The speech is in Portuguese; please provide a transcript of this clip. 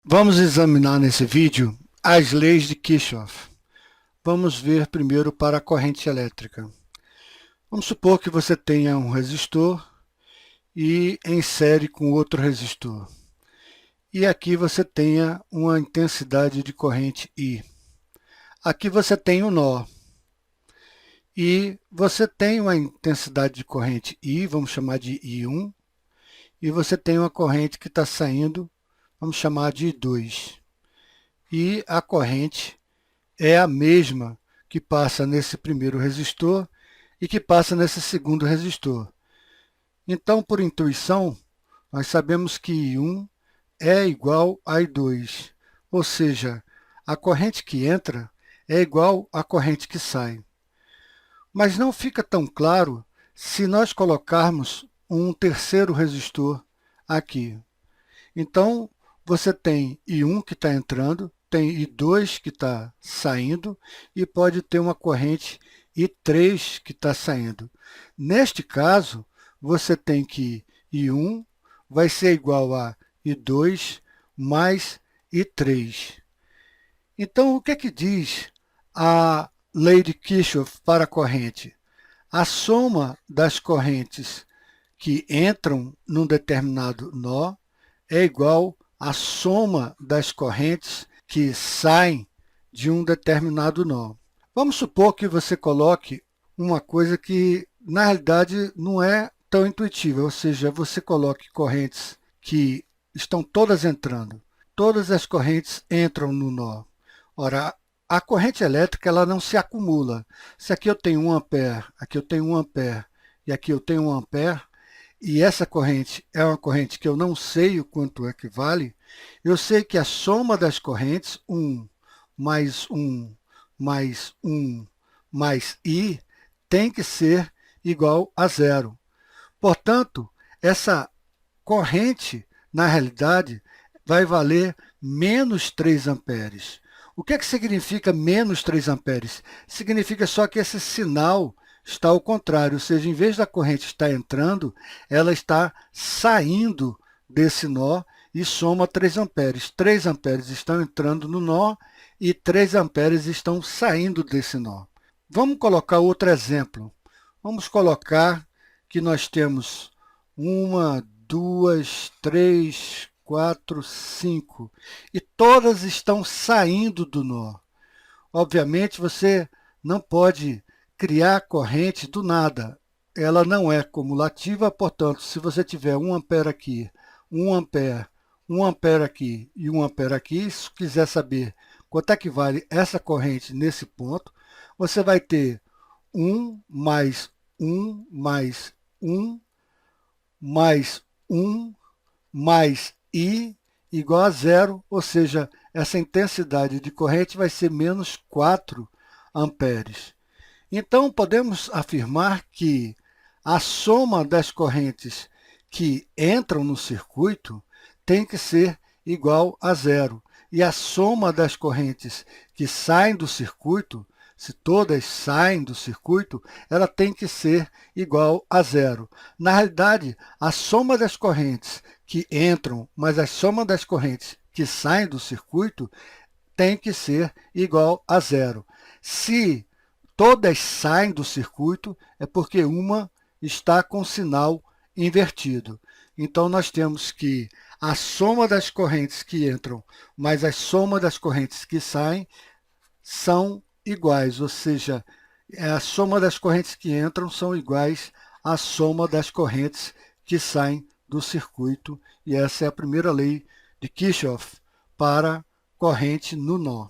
Vamos examinar nesse vídeo as leis de Kirchhoff. Vamos ver primeiro para a corrente elétrica. Vamos supor que você tenha um resistor e em série com outro resistor. E aqui você tenha uma intensidade de corrente I. Aqui você tem um nó. E você tem uma intensidade de corrente I, vamos chamar de I1, e você tem uma corrente que está saindo, vamos chamar de I2. E a corrente é a mesma que passa nesse primeiro resistor e que passa nesse segundo resistor. Então, por intuição, nós sabemos que I1 é igual a I2, ou seja, a corrente que entra é igual à corrente que sai. Mas não fica tão claro se nós colocarmos um terceiro resistor aqui. Então, você tem I1 que está entrando, tem I2 que está saindo e pode ter uma corrente I3 que está saindo. Neste caso, você tem que I1 vai ser igual a I2 mais I3. Então, o que é que diz a lei de Kirchhoff para a corrente? A soma das correntes que entram num determinado nó é igual à soma das correntes que saem de um determinado nó. Vamos supor que você coloque uma coisa que, na realidade, não é tão intuitiva, ou seja, você coloque correntes que estão todas entrando. Todas as correntes entram no nó. Ora, a corrente elétrica ela não se acumula. Se aqui eu tenho 1 ampere, aqui eu tenho 1 ampere e aqui eu tenho 1 ampere, e essa corrente é uma corrente que eu não sei o quanto equivale, eu sei que a soma das correntes, 1 mais 1 mais 1 mais I, tem que ser igual a zero. Portanto, essa corrente, na realidade, vai valer menos 3 amperes. O que é que significa menos 3 amperes? Significa só que esse sinal está ao contrário, ou seja, em vez da corrente estar entrando, ela está saindo desse nó e soma 3 amperes. 3 amperes estão entrando no nó e 3 amperes estão saindo desse nó. Vamos colocar outro exemplo. Vamos colocar que nós temos 1, 2, 3, 4, 5, e todas estão saindo do nó. Obviamente, você não pode criar corrente do nada. Ela não é cumulativa, portanto, se você tiver 1 ampere aqui, 1 ampere, 1 ampere aqui e 1 ampere aqui, se quiser saber quanto é que vale essa corrente nesse ponto, você vai ter 1 mais 1 mais 1 mais 1 mais I igual a zero, ou seja, essa intensidade de corrente vai ser menos 4 amperes. Então, podemos afirmar que a soma das correntes que entram no circuito tem que ser igual a zero. E a soma das correntes que saem do circuito, se todas saem do circuito, ela tem que ser igual a zero. Na realidade, a soma das correntes que entram, mais a soma das correntes que saem do circuito, tem que ser igual a zero. Se todas saem do circuito, é porque uma está com sinal invertido. Então, nós temos que a soma das correntes que entram mais a soma das correntes que saem são iguais, ou seja, a soma das correntes que entram são iguais à soma das correntes que saem do circuito, e essa é a primeira lei de Kirchhoff para corrente no nó.